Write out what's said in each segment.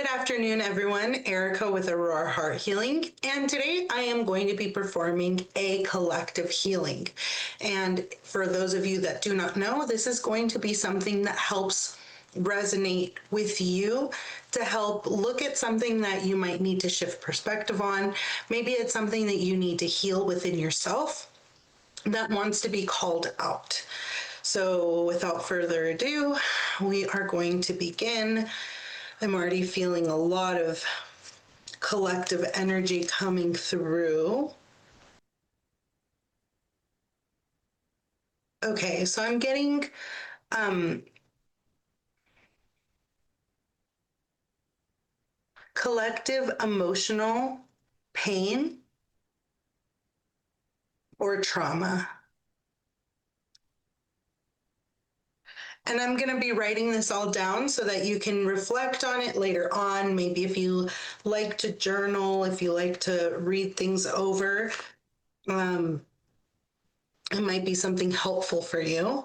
Good afternoon, everyone. Erica with Aurora Heart Healing, and today I am going to be performing a collective healing. And for those of you that do not know, this is going to be something that helps resonate with you to help look at something that you might need to shift perspective on. Maybe it's something that you need to heal within yourself that wants to be called out. So, without further ado, we are going to begin. I'm already feeling a lot of collective energy coming through. Okay, so I'm getting collective emotional pain or trauma. And I'm going to be writing this all down so that you can reflect on it later on. Maybe if you like to journal, if you like to read things over, it might be something helpful for you.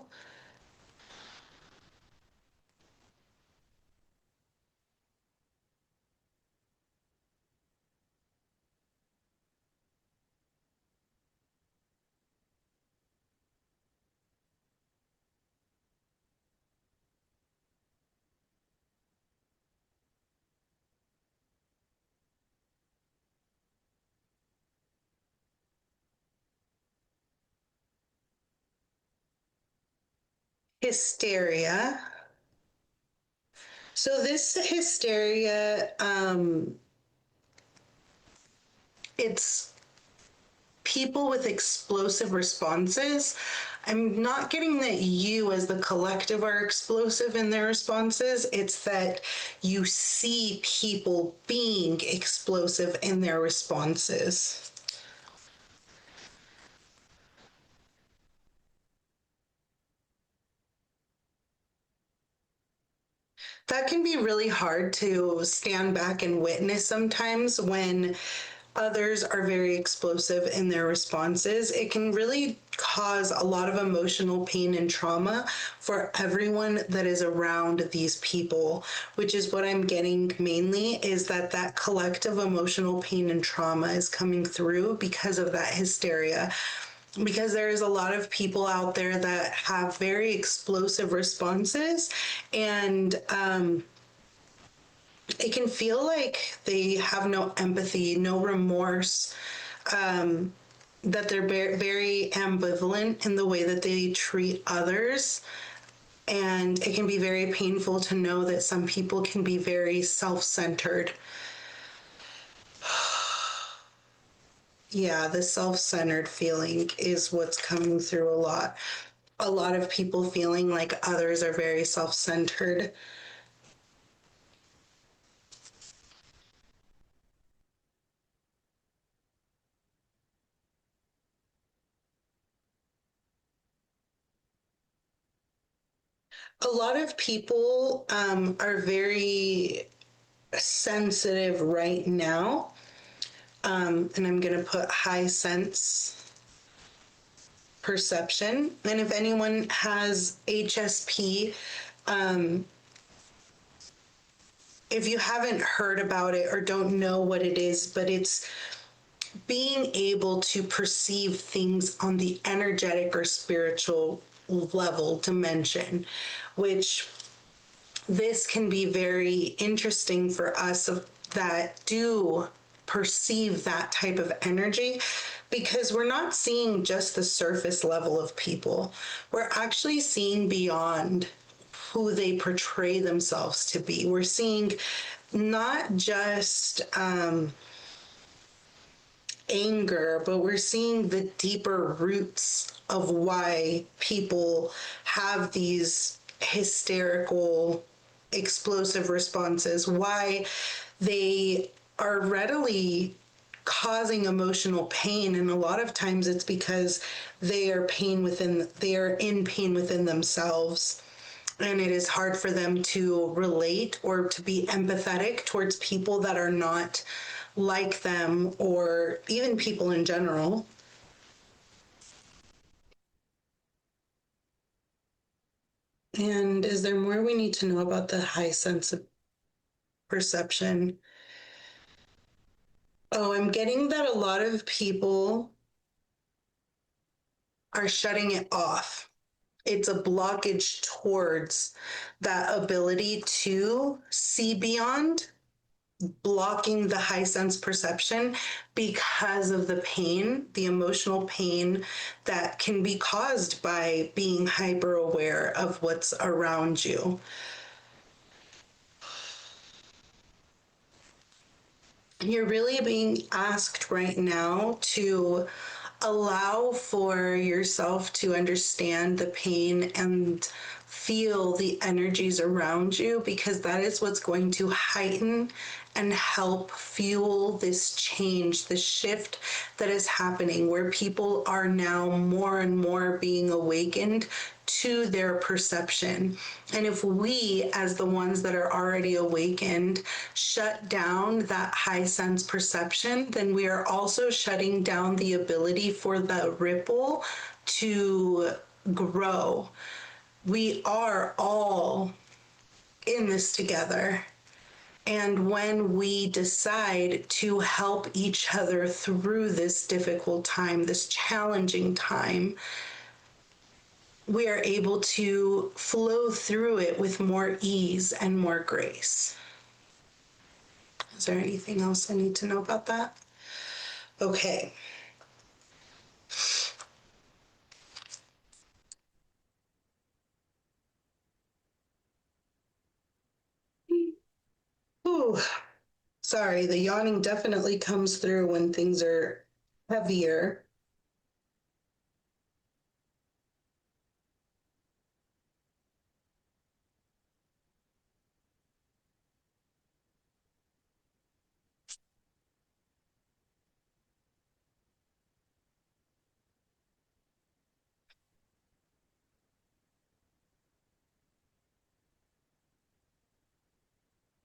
Hysteria. So this hysteria, it's people with explosive responses. I'm not getting that you as the collective are explosive in their responses. It's that you see people being explosive in their responses. That can be really hard to stand back and witness sometimes when others are very explosive in their responses. It can really cause a lot of emotional pain and trauma for everyone that is around these people, which is what I'm getting mainly, is that collective emotional pain and trauma is coming through because of that hysteria. Because there's a lot of people out there that have very explosive responses, and it can feel like they have no empathy, no remorse, that they're very ambivalent in the way that they treat others. And it can be very painful to know that some people can be very self centered. Yeah, the self centered feeling is what's coming through a lot. A lot of people feeling like others are very self centered. A lot of people are very sensitive right now. And I'm going to put high sense perception. And if anyone has HSP, if you haven't heard about it or don't know what it is, but it's being able to perceive things on the energetic or spiritual level dimension, which this can be very interesting for us that do perceive that type of energy, because we're not seeing just the surface level of people. We're actually seeing beyond who they portray themselves to be. We're seeing not just anger, but we're seeing the deeper roots of why people have these hysterical, explosive responses, why they are readily causing emotional pain. And a lot of times it's because they are in pain within themselves, and it is hard for them to relate or to be empathetic towards people that are not like them, or even people in general. And is there more we need to know about the high sensitivity? perception. Oh, I'm getting that a lot of people are shutting it off. It's a blockage towards that ability to see beyond, blocking the high sense perception because of the pain, the emotional pain that can be caused by being hyper aware of what's around you. You're really being asked right now to allow for yourself to understand the pain and feel the energies around you, because that is what's going to heighten and help fuel this change, this shift that is happening, where people are now more and more being awakened to their perception. And if we, as the ones that are already awakened, shut down that high sense perception, then we are also shutting down the ability for the ripple to grow. We are all in this together. And when we decide to help each other through this difficult time, this challenging time, we are able to flow through it with more ease and more grace. Is there anything else I need to know about that? Okay. Ooh, sorry, the yawning definitely comes through when things are heavier.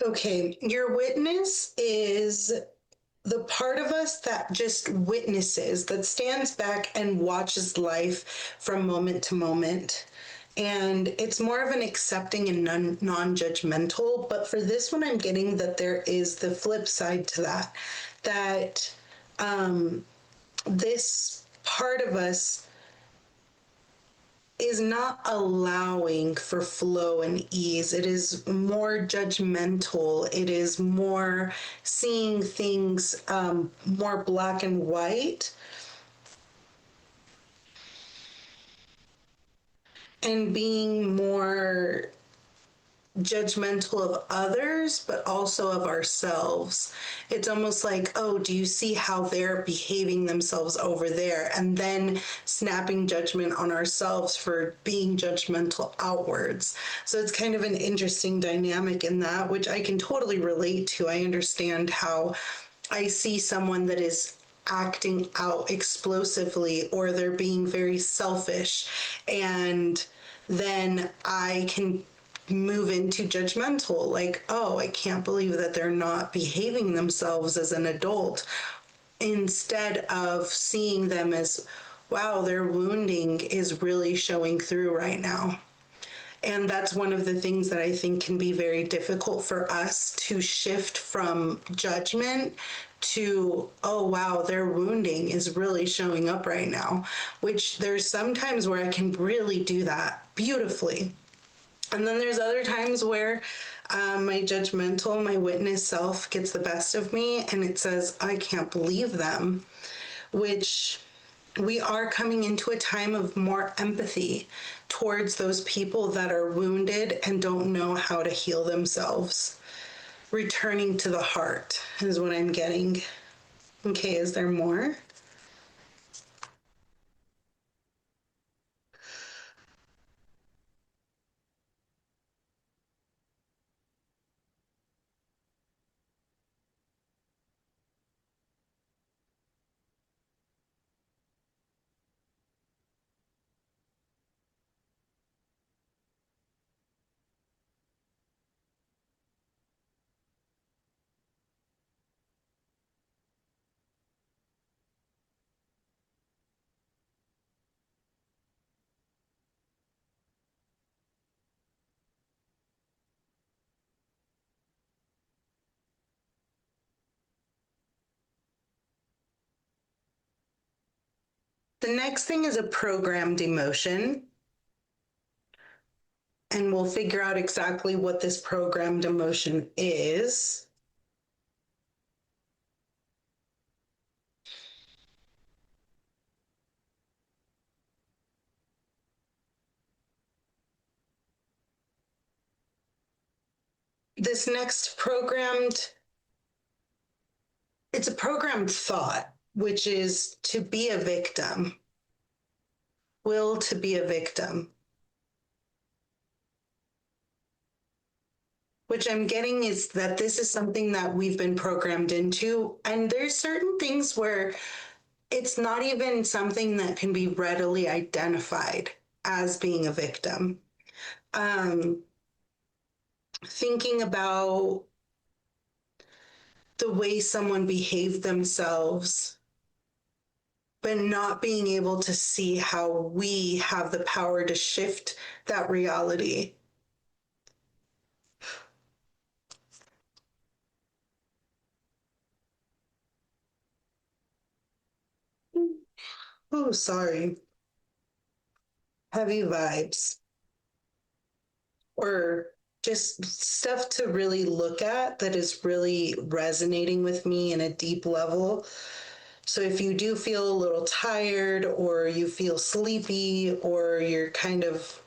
Okay, your witness is the part of us that just witnesses, that stands back and watches life from moment to moment. And it's more of an accepting and non-judgmental. But for this one, I'm getting that there is the flip side to that, that this part of us is not allowing for flow and ease. It is more judgmental. It is more seeing things more black and white, and being more judgmental of others, but also of ourselves. It's almost like, oh, do you see how they're behaving themselves over there? And then snapping judgment on ourselves for being judgmental outwards. So it's kind of an interesting dynamic in that, which I can totally relate to. I understand how I see someone that is acting out explosively, or they're being very selfish, and then I can move into judgmental, like, oh, I can't believe that they're not behaving themselves as an adult, instead of seeing them as, wow, their wounding is really showing through right now. And that's one of the things that I think can be very difficult for us to shift from judgment to, oh, wow, their wounding is really showing up right now, which there's some times where I can really do that beautifully. And then there's other times where my judgmental, my witness self gets the best of me, and it says, I can't believe them, which we are coming into a time of more empathy towards those people that are wounded and don't know how to heal themselves. Returning to the heart is what I'm getting. Okay, is there more? The next thing is a programmed emotion. And we'll figure out exactly what this programmed emotion is. This next it's a programmed thought, which is to be a victim, will to be a victim. Which I'm getting is that this is something that we've been programmed into. And there's certain things where it's not even something that can be readily identified as being a victim. Thinking about the way someone behaved themselves, but not being able to see how we have the power to shift that reality. Oh, sorry. Heavy vibes. Or just stuff to really look at that is really resonating with me in a deep level. So if you do feel a little tired or you feel sleepy or you're kind of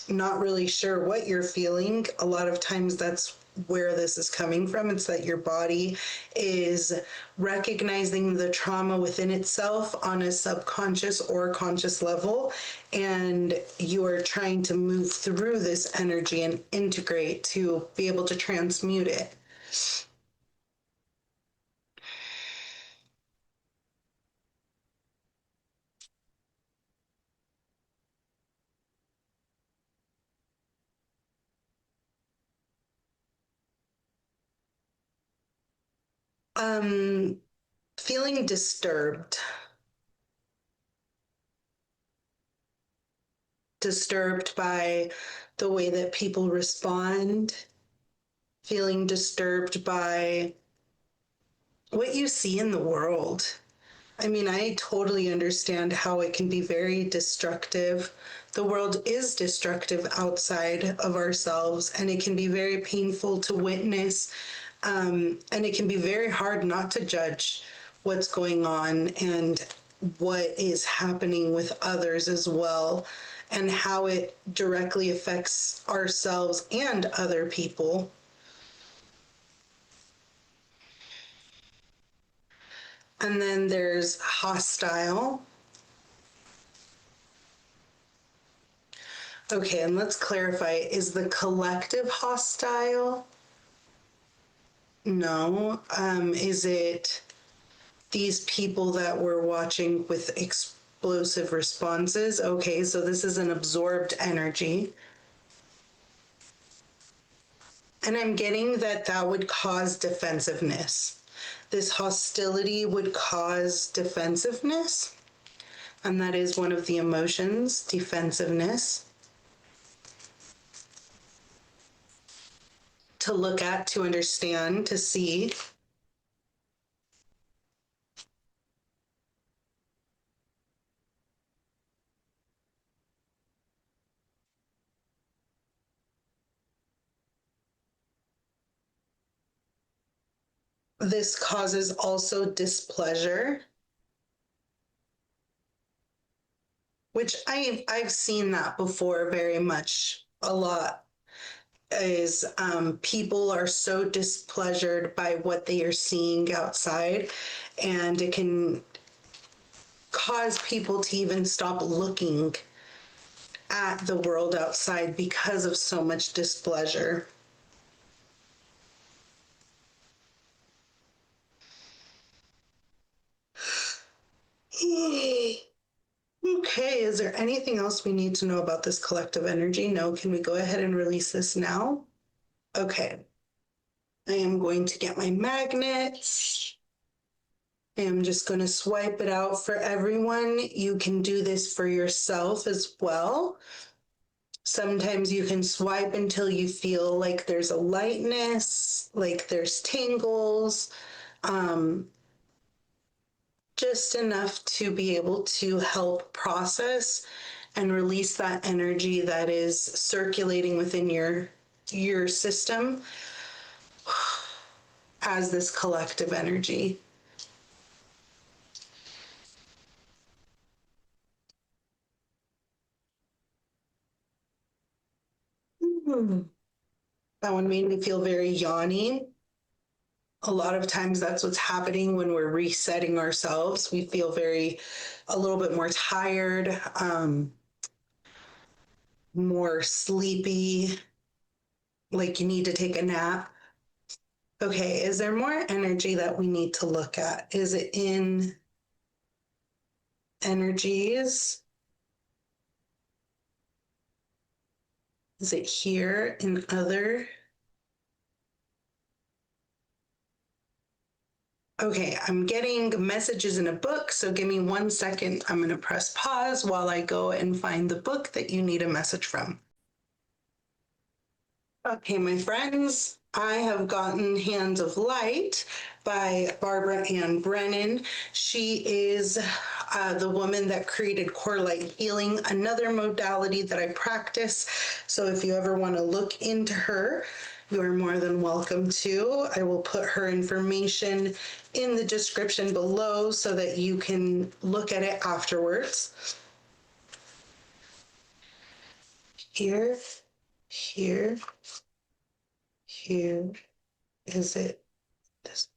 not really sure what you're feeling, a lot of times that's where this is coming from. It's that your body is recognizing the trauma within itself on a subconscious or conscious level, and you are trying to move through this energy and integrate to be able to transmute it. Um, Feeling disturbed by the way that people respond, feeling disturbed by what you see in the world. I mean, I totally understand how it can be very destructive. The world is destructive outside of ourselves, and it can be very painful to witness. And it can be very hard not to judge what's going on and what is happening with others as well, and how it directly affects ourselves and other people. And then there's hostile. Okay, and let's clarify, is the collective hostile? No. Is it these people that we're watching with explosive responses? Okay, so this is an absorbed energy. And I'm getting that that would cause defensiveness. This hostility would cause defensiveness. And that is one of the emotions, defensiveness. To look at, to understand, to see. This causes also displeasure, which I've seen that before very much a lot. Is people are so displeasured by what they are seeing outside, and it can cause people to even stop looking at the world outside because of so much displeasure. Okay, is there anything else we need to know about this collective energy? No, can we go ahead and release this now? Okay. I am going to get my magnets. I'm just going to swipe it out for everyone. You can do this for yourself as well. Sometimes you can swipe until you feel like there's a lightness, like there's tingles. just enough to be able to help process and release that energy that is circulating within your system as this collective energy. That one made me feel very yawny. A lot of times that's what's happening when we're resetting ourselves. We feel a little bit more tired, more sleepy, like you need to take a nap. Okay, is there more energy that we need to look at? Is it in energies? Is it here in other? Okay, I'm getting messages in a book, so give me 1 second. I'm going to press pause while I go and find the book that you need a message from. Okay, my friends, I have gotten Hands of Light by Barbara Ann Brennan. She is the woman that created core light healing, another modality that I practice. So if you ever want to look into her, you are more than welcome to. I will put her information in the description below so that you can look at it afterwards. Here, here, here. Is it this?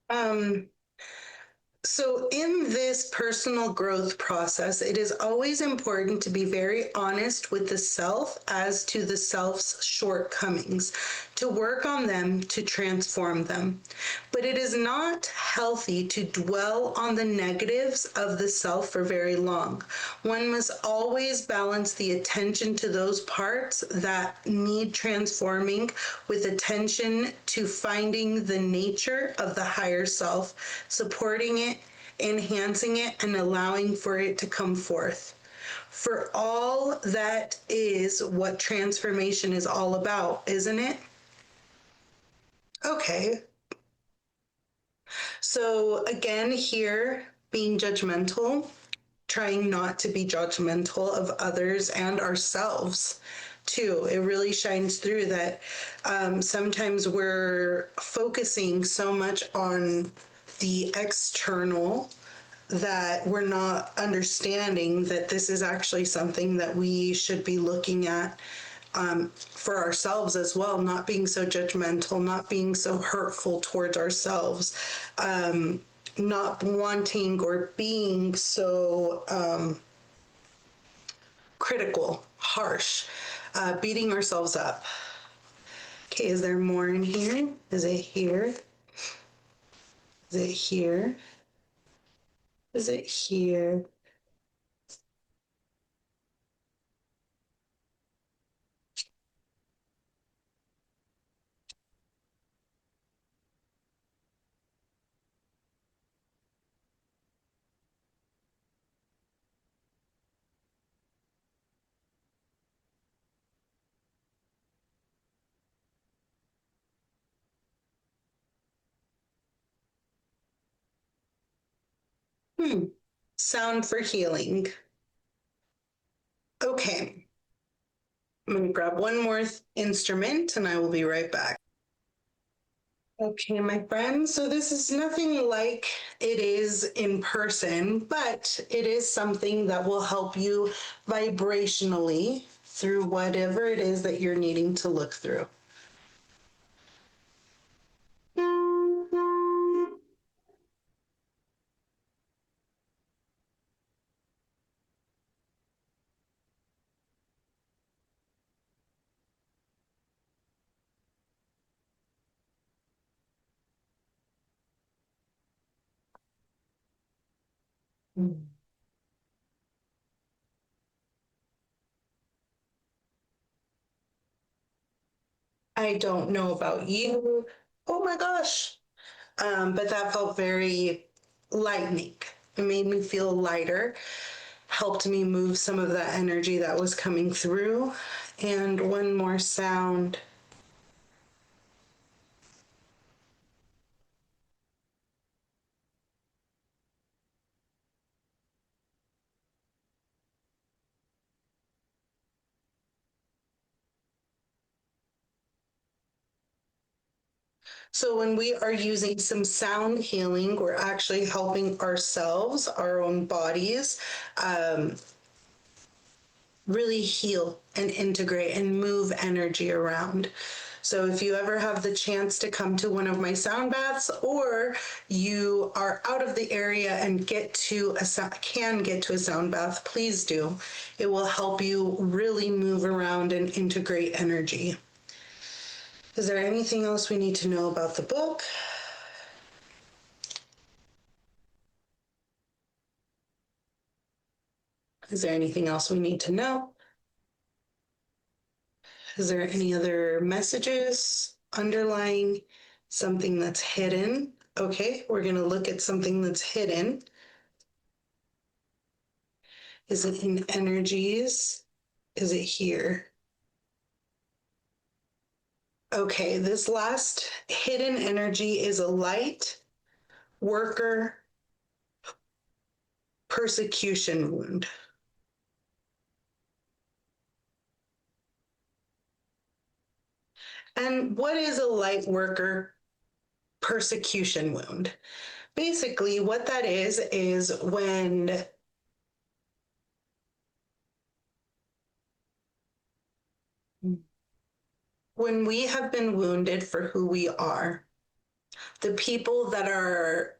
Um, So, in this personal growth process, it is always important to be very honest with the self as to the self's shortcomings, to work on them, to transform them. But it is not healthy to dwell on the negatives of the self for very long. One must always balance the attention to those parts that need transforming with attention to finding the nature of the higher self, supporting it, enhancing it, and allowing for it to come forth. For all that is what transformation is all about, isn't it? Okay. So, again, here being judgmental, trying not to be judgmental of others and ourselves too. It really shines through that sometimes we're focusing so much on the external that we're not understanding that this is actually something that we should be looking at for ourselves as well, not being so judgmental, not being so hurtful towards ourselves, not wanting or being so critical, harsh, beating ourselves up. Okay, is there more in here? Is it here? Is it here? Is it here? Hmm. Sound for healing. Okay, I'm going to grab one more instrument and I will be right back. Okay, my friends, so this is nothing like it is in person, but it is something that will help you vibrationally through whatever it is that you're needing to look through. I don't know about you. Oh my gosh. But that felt very lightening. It made me feel lighter, helped me move some of that energy that was coming through. And one more sound. So when we are using some sound healing, we're actually helping ourselves, our own bodies, really heal and integrate and move energy around. So if you ever have the chance to come to one of my sound baths, or you are out of the area and can get to a sound bath, please do. It will help you really move around and integrate energy. Is there anything else we need to know about the book? Is there anything else we need to know? Is there any other messages underlying something that's hidden? Okay, we're going to look at something that's hidden. Is it in energies? Is it here? Okay, this last hidden energy is a light worker persecution wound. And what is a light worker persecution wound? Basically, what that is when we have been wounded for who we are, the people that are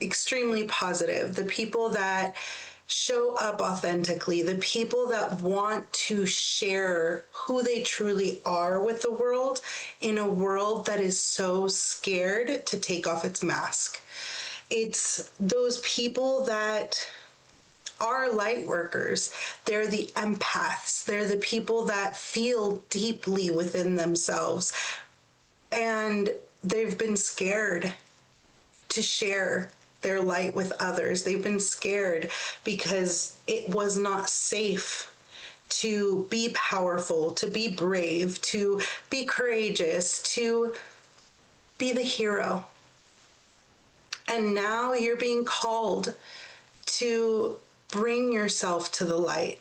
extremely positive, the people that show up authentically, the people that want to share who they truly are with the world in a world that is so scared to take off its mask. It's those people that are light workers. They're the empaths. They're the people that feel deeply within themselves. And they've been scared to share their light with others. They've been scared because it was not safe to be powerful, to be brave, to be courageous, to be the hero. And now you're being called to bring yourself to the light.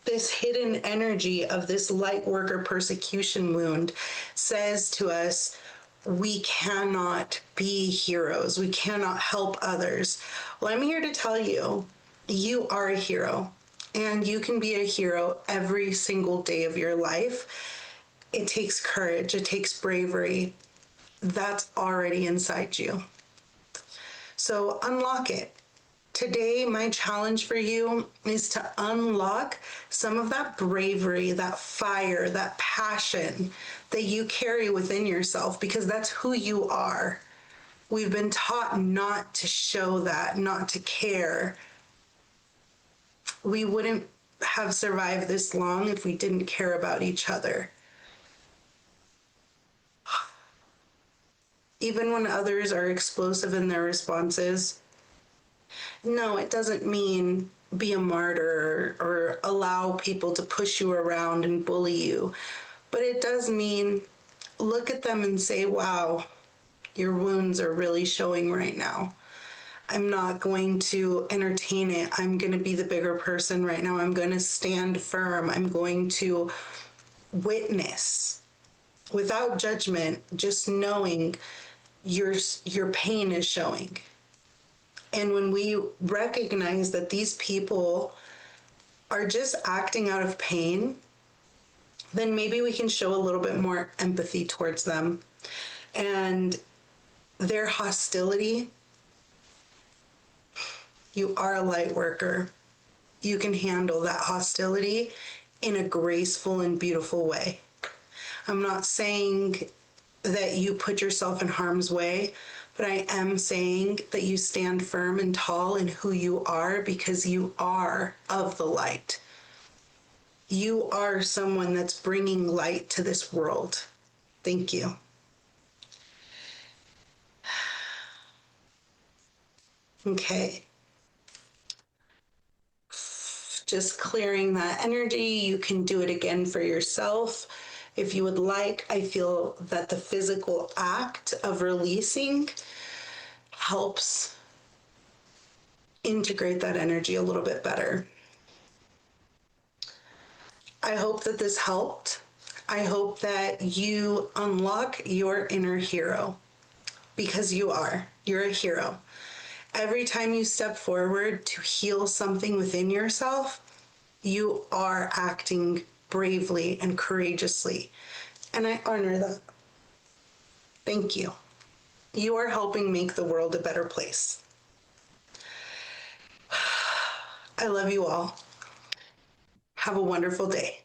This hidden energy of this light worker persecution wound says to us, we cannot be heroes. We cannot help others. Well, I'm here to tell you, you are a hero, and you can be a hero every single day of your life. It takes courage. It takes bravery. That's already inside you. So unlock it. Today, my challenge for you is to unlock some of that bravery, that fire, that passion that you carry within yourself, because that's who you are. We've been taught not to show that, not to care. We wouldn't have survived this long if we didn't care about each other. Even when others are explosive in their responses, no, it doesn't mean be a martyr or allow people to push you around and bully you. But it does mean look at them and say, wow, your wounds are really showing right now. I'm not going to entertain it. I'm going to be the bigger person right now. I'm going to stand firm. I'm going to witness without judgment, just knowing your pain is showing. And when we recognize that these people are just acting out of pain, then maybe we can show a little bit more empathy towards them. And their hostility, you are a light worker. You can handle that hostility in a graceful and beautiful way. I'm not saying that you put yourself in harm's way, but I am saying that you stand firm and tall in who you are because you are of the light. You are someone that's bringing light to this world. Thank you. Okay. Just clearing that energy. You can do it again for yourself if you would like. I feel that the physical act of releasing helps integrate that energy a little bit better. I hope that this helped. I hope that you unlock your inner hero because you are. You're a hero. Every time you step forward to heal something within yourself, you are acting bravely and courageously. And I honor that. Thank you. You are helping make the world a better place. I love you all. Have a wonderful day.